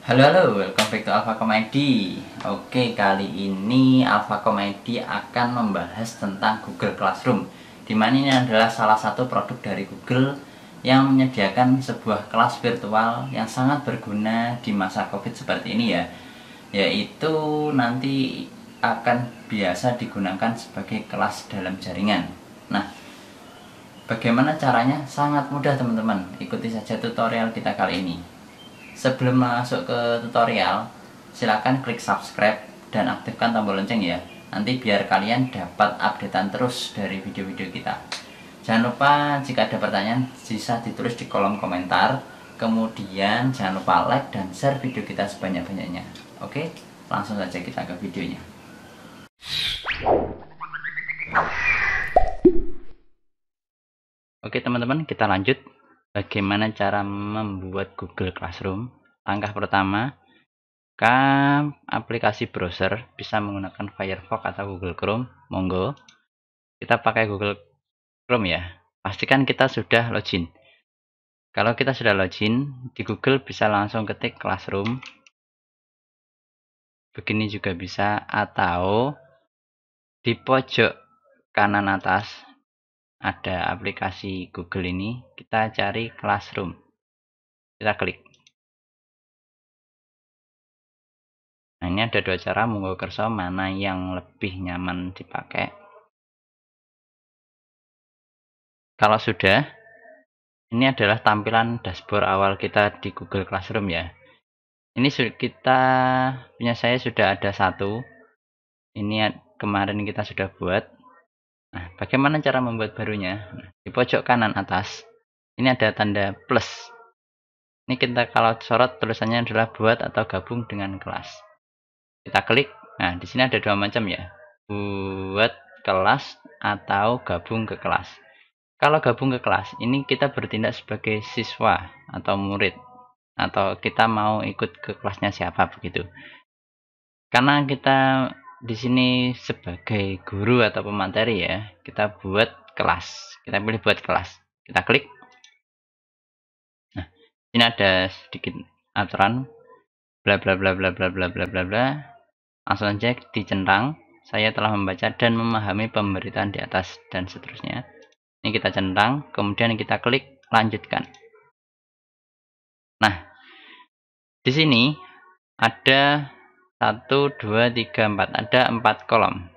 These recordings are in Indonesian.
Halo, welcome back to Alpha Comedy. Oke, kali ini Alpha Comedy akan membahas tentang Google Classroom, dimana ini adalah salah satu produk dari Google yang menyediakan sebuah kelas virtual yang sangat berguna di masa COVID seperti ini ya. Yaitu nanti akan biasa digunakan sebagai kelas dalam jaringan. Nah, bagaimana caranya? Sangat mudah teman-teman. Ikuti saja tutorial kita kali ini. Sebelum masuk ke tutorial, silakan klik subscribe dan aktifkan tombol lonceng ya. Nanti biar kalian dapat updatean terus dari video-video kita. Jangan lupa jika ada pertanyaan bisa ditulis di kolom komentar. Kemudian jangan lupa like dan share video kita sebanyak-banyaknya. Oke, langsung saja kita ke videonya. Oke teman-teman, kita lanjut. Bagaimana cara membuat Google Classroom? Langkah pertama, aplikasi browser bisa menggunakan Firefox atau Google Chrome. Monggo, kita pakai Google Chrome ya. Pastikan kita sudah login. Kalau kita sudah login di Google, bisa langsung ketik Classroom. Begini juga bisa, atau di pojok kanan atas ada aplikasi Google ini, kita cari Classroom, kita klik. Nah, ini ada dua cara, monggo kerso mana yang lebih nyaman dipakai. Kalau sudah, ini adalah tampilan dashboard awal kita di Google Classroom ya. Ini punya saya sudah ada satu. Ini kemarin kita sudah buat. Nah, bagaimana cara membuat barunya? Nah, di pojok kanan atas ini ada tanda plus. Ini kita kalau sorot tulisannya adalah buat atau gabung dengan kelas. Kita klik. Nah, di sini ada dua macam ya. Buat kelas atau gabung ke kelas. Kalau gabung ke kelas, ini kita bertindak sebagai siswa atau murid, atau kita mau ikut ke kelasnya siapa begitu. Karena kita di sini sebagai guru atau pemateri ya, kita buat kelas. Kita pilih buat kelas. Kita klik. Nah, ini ada sedikit aturan bla bla bla bla bla bla bla bla bla. Langsung saja dicentang. Saya telah membaca dan memahami pemberitaan di atas dan seterusnya. Ini kita centang, kemudian kita klik lanjutkan. Nah, di sini ada 1, 2, 3, 4. Ada 4 kolom.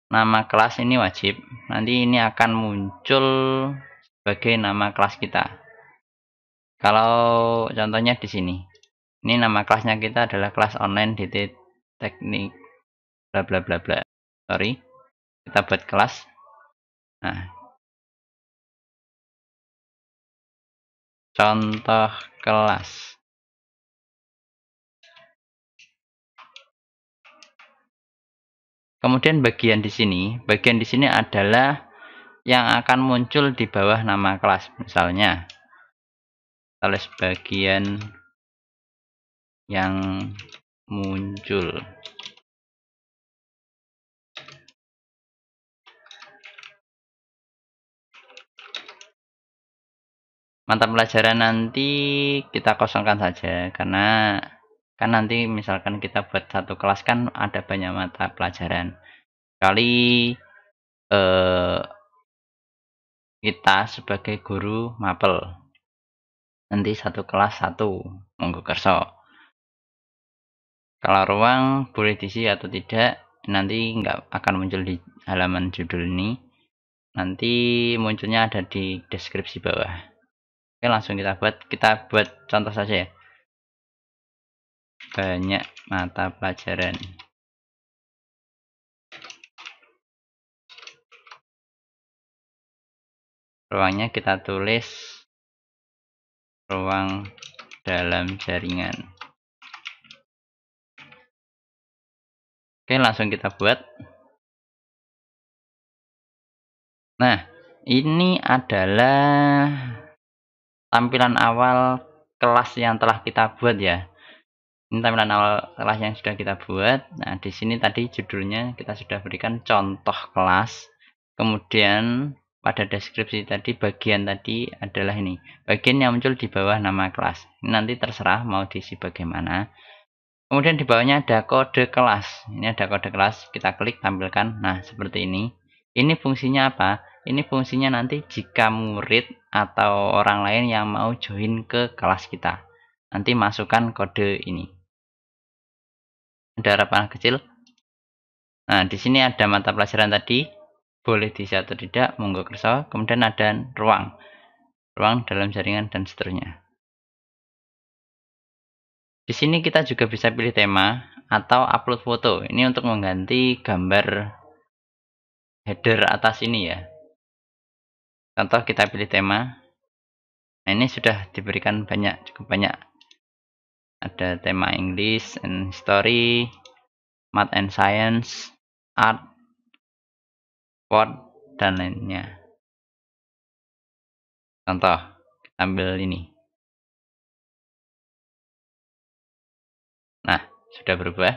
Nama kelas ini wajib. Nanti ini akan muncul sebagai nama kelas kita. Kalau contohnya di sini. Ini nama kelasnya kita adalah kelas online DT teknik bla bla bla bla. Sorry. Kita buat kelas. Nah, contoh kelas. Kemudian bagian di sini adalah yang akan muncul di bawah nama kelas. Misalnya, tulis bagian yang muncul. Mata pelajaran nanti kita kosongkan saja, karena kan nanti misalkan kita buat satu kelas kan ada banyak mata pelajaran. Kali kita sebagai guru mapel nanti satu kelas satu, monggo kerso. Kalau ruang boleh diisi atau tidak, nanti nggak akan muncul di halaman judul ini, nanti munculnya ada di deskripsi bawah. Oke, langsung kita buat contoh saja ya. Banyak mata pelajaran. Ruangnya kita tulis ruang dalam jaringan. Oke, langsung kita buat. Nah, ini adalah tampilan awal kelas yang telah kita buat ya. Ini tampilan awal kelas yang sudah kita buat. Nah, di sini tadi judulnya kita sudah berikan contoh kelas. Kemudian pada deskripsi tadi, bagian tadi adalah ini. Bagian yang muncul di bawah nama kelas. Ini nanti terserah mau diisi bagaimana. Kemudian di bawahnya ada kode kelas. Ini ada kode kelas, kita klik tampilkan. Nah, seperti ini. Ini fungsinya apa? Ini fungsinya nanti jika murid atau orang lain yang mau join ke kelas kita. Nanti masukkan kode ini. Ada harapan kecil. Nah, di sini ada mata pelajaran tadi, boleh diisi atau tidak, monggo kersa. Kemudian ada ruang dalam jaringan dan seterusnya. Di sini kita juga bisa pilih tema atau upload foto. Ini untuk mengganti gambar header atas ini ya. Contoh kita pilih tema. Nah, ini sudah diberikan cukup banyak. Ada tema English and History, Math and Science, Art, Sport, dan lainnya. Contoh, kita ambil ini. Nah, sudah berubah.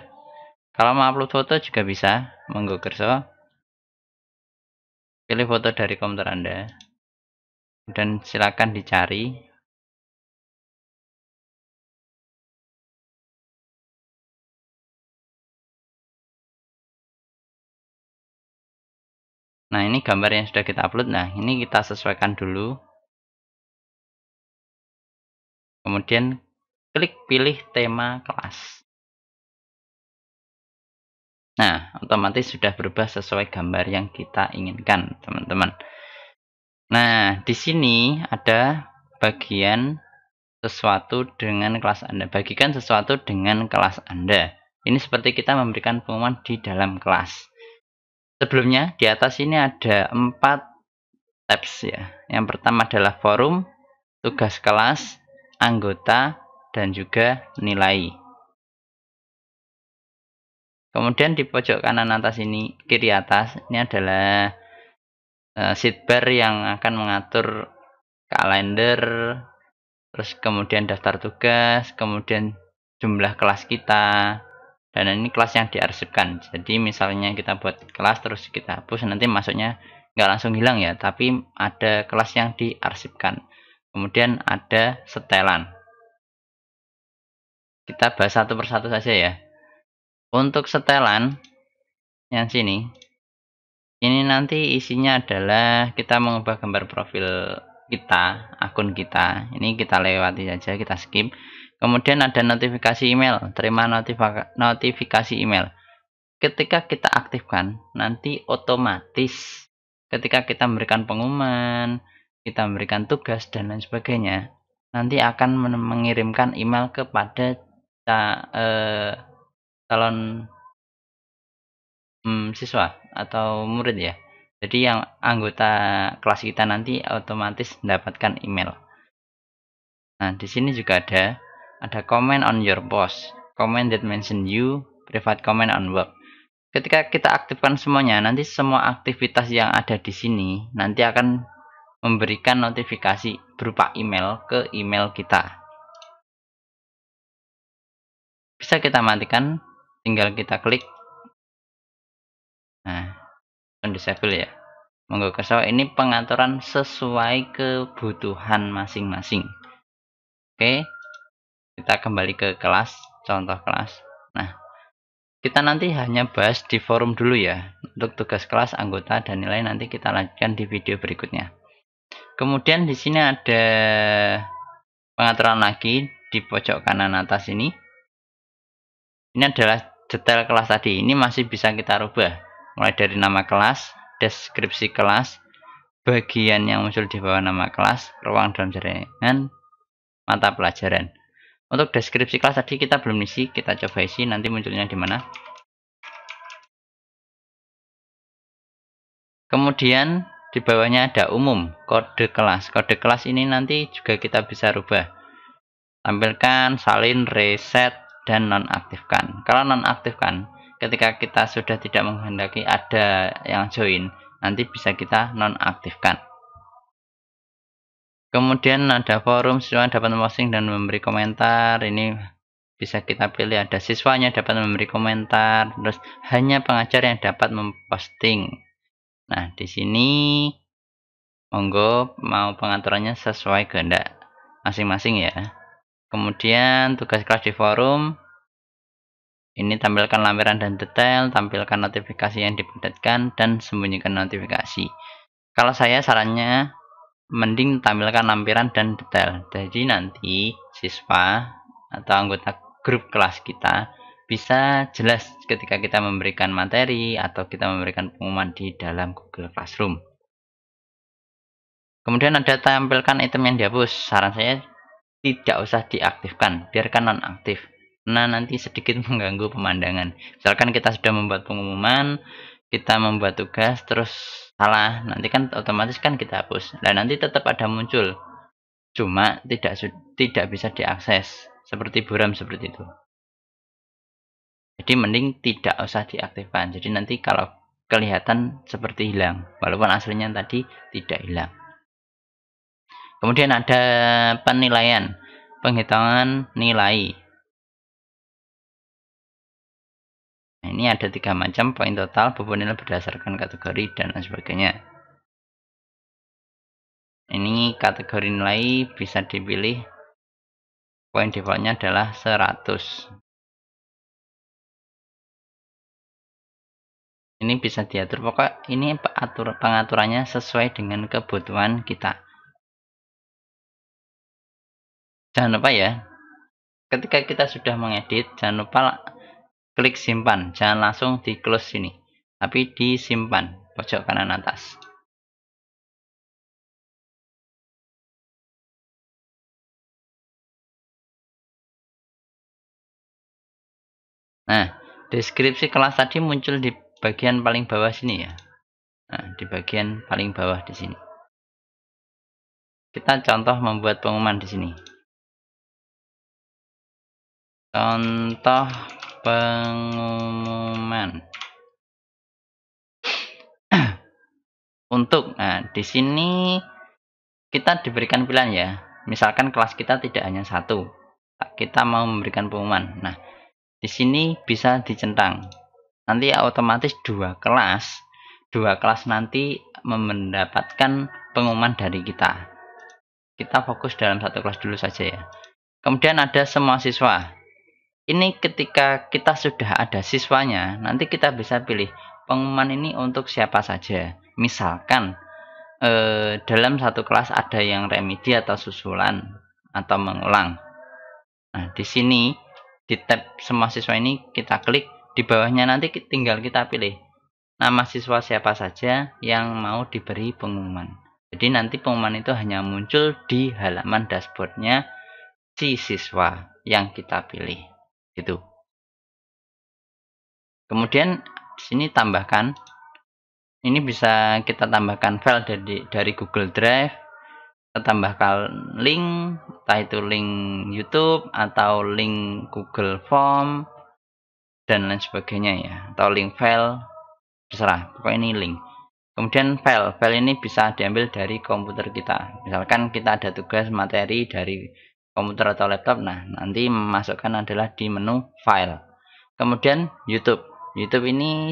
Kalau mau upload foto juga bisa, monggo kerso. Pilih foto dari komputer Anda. Dan silakan dicari. Nah, ini gambar yang sudah kita upload. Nah, ini kita sesuaikan dulu. Kemudian klik pilih tema kelas. Nah, otomatis sudah berubah sesuai gambar yang kita inginkan, teman-teman. Nah, di sini ada bagian sesuatu dengan kelas Anda. Bagikan sesuatu dengan kelas Anda. Ini seperti kita memberikan pengumuman di dalam kelas. Sebelumnya, di atas ini ada 4 tabs ya. Yang pertama adalah forum, tugas kelas, anggota, dan juga nilai. Kemudian di pojok kanan atas ini, kiri atas, ini adalah sidebar yang akan mengatur kalender, terus kemudian daftar tugas, kemudian jumlah kelas kita, dan ini kelas yang diarsipkan. Jadi misalnya kita buat kelas terus kita hapus, nanti masuknya nggak langsung hilang ya, tapi ada kelas yang diarsipkan. Kemudian ada setelan. Kita bahas satu persatu saja ya. Untuk setelan yang sini, ini nanti isinya adalah kita mengubah gambar profil kita, akun kita. Ini kita lewati saja, kita skip. Kemudian ada notifikasi email, terima notifikasi email. Ketika kita aktifkan, nanti otomatis ketika kita memberikan pengumuman, kita memberikan tugas dan lain sebagainya, nanti akan mengirimkan email kepada calon siswa atau murid ya. Jadi yang anggota kelas kita nanti otomatis mendapatkan email. Nah, di sini juga ada comment on your post, comment that mention you, private comment on work. Ketika kita aktifkan semuanya, nanti semua aktivitas yang ada di sini nanti akan memberikan notifikasi berupa email ke email kita. Bisa kita matikan, tinggal kita klik. Nah, disable ya. Monggo kerso, ini pengaturan sesuai kebutuhan masing-masing. Oke, kita kembali ke kelas, contoh kelas. Nah, kita nanti hanya bahas di forum dulu ya. Untuk tugas kelas, anggota, dan nilai nanti kita lanjutkan di video berikutnya. Kemudian di sini ada pengaturan lagi di pojok kanan atas ini. Ini adalah detail kelas tadi. Ini masih bisa kita rubah. Mulai dari nama kelas, deskripsi kelas, bagian yang muncul di bawah nama kelas, ruang dalam jaringan, mata pelajaran. Untuk deskripsi kelas tadi kita belum isi, kita coba isi nanti munculnya di mana. Kemudian di bawahnya ada umum, kode kelas. Kode kelas ini nanti juga kita bisa rubah. Tampilkan, salin, reset, dan nonaktifkan. Kalau nonaktifkan, ketika kita sudah tidak menghendaki ada yang join, nanti bisa kita nonaktifkan. Kemudian ada forum, siswa dapat memposting dan memberi komentar. Ini bisa kita pilih, ada siswanya dapat memberi komentar, terus hanya pengajar yang dapat memposting. Nah, di sini Monggo mau pengaturannya sesuai kehendak masing-masing ya. Kemudian tugas kelas di forum, ini tampilkan lampiran dan detail, tampilkan notifikasi yang dipadatkan, dan sembunyikan notifikasi. Kalau saya sarannya mending tampilkan lampiran dan detail. Jadi nanti siswa atau anggota grup kelas kita bisa jelas ketika kita memberikan materi atau kita memberikan pengumuman di dalam Google Classroom. Kemudian ada tampilkan item yang dihapus. Saran saya tidak usah diaktifkan, biarkan nonaktif. Nah, nanti sedikit mengganggu pemandangan. Misalkan kita sudah membuat pengumuman, kita membuat tugas, terus salah, nanti kan otomatis kan kita hapus. Dan nanti tetap ada muncul, cuma tidak bisa diakses, seperti buram seperti itu. Jadi mending tidak usah diaktifkan. Jadi nanti kalau kelihatan seperti hilang, walaupun aslinya tadi tidak hilang. Kemudian ada penilaian, penghitungan nilai. Nah, ini ada 3 macam, poin total, bobot nilai berdasarkan kategori, dan lain sebagainya. Ini kategori nilai bisa dipilih, poin defaultnya adalah 100. Ini bisa diatur, pokok ini pengaturannya sesuai dengan kebutuhan kita. Jangan lupa ya, ketika kita sudah mengedit, jangan lupa klik simpan, jangan langsung di close sini, tapi disimpan pojok kanan atas. Nah, deskripsi kelas tadi muncul di bagian paling bawah sini ya. Nah, di bagian paling bawah di sini. Kita contoh membuat pengumuman di sini. Contoh pengumuman. Nah, di sini kita diberikan pilihan ya. Misalkan kelas kita tidak hanya satu. Kita mau memberikan pengumuman. Nah, di sini bisa dicentang. Nanti otomatis dua kelas nanti mendapatkan pengumuman dari kita. Kita fokus dalam satu kelas dulu saja ya. Kemudian ada semua siswa. Ini ketika kita sudah ada siswanya, nanti kita bisa pilih pengumuman ini untuk siapa saja. Misalkan dalam satu kelas ada yang remedi atau susulan atau mengulang. Nah, di sini di tab semua siswa ini kita klik, di bawahnya nanti tinggal kita pilih nama siswa siapa saja yang mau diberi pengumuman. Jadi nanti pengumuman itu hanya muncul di halaman dashboardnya si siswa yang kita pilih. Gitu. Kemudian di sini tambahkan. Ini bisa kita tambahkan file dari Google Drive, kita tambahkan link, entah itu link YouTube atau link Google Form dan lain sebagainya ya, atau link file, terserah. Pokoknya ini link. Kemudian file ini bisa diambil dari komputer kita. Misalkan kita ada tugas materi dari komputer atau laptop, nah nanti memasukkan adalah di menu file. Kemudian YouTube ini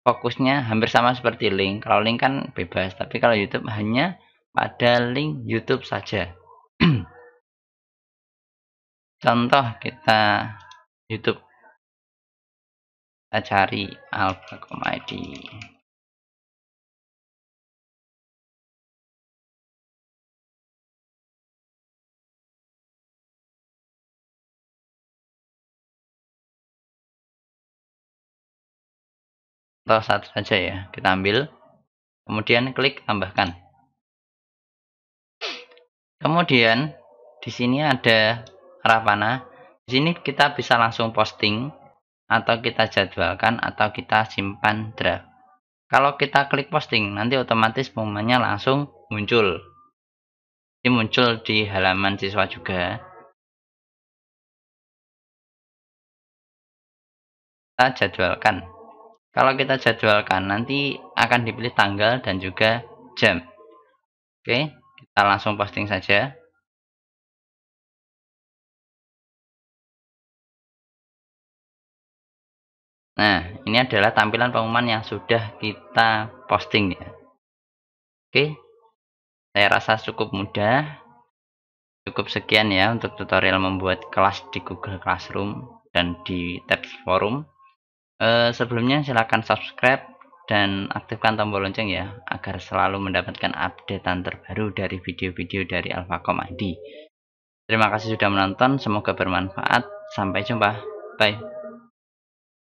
fokusnya hampir sama seperti link. Kalau link kan bebas, tapi kalau YouTube hanya pada link YouTube saja. Contoh kita YouTube, kita cari Alpha Comedy. Contoh satu saja ya, kita ambil, kemudian klik tambahkan. Kemudian di sini ada arah panah. Di sini kita bisa langsung posting atau kita jadwalkan atau kita simpan draft. Kalau kita klik posting, nanti otomatis pengumumannya langsung muncul. Ini muncul di halaman siswa juga. Kita jadwalkan. Kalau kita jadwalkan, nanti akan dipilih tanggal dan juga jam. Oke, kita langsung posting saja. Nah, ini adalah tampilan pengumuman yang sudah kita posting ya. Oke, Saya rasa cukup mudah. Cukup sekian ya untuk tutorial membuat kelas di Google Classroom dan di tab forum. Sebelumnya silakan subscribe dan aktifkan tombol lonceng ya, agar selalu mendapatkan updatean terbaru dari video-video dari Alfacom ID. Terima kasih sudah menonton, semoga bermanfaat. Sampai jumpa. Bye.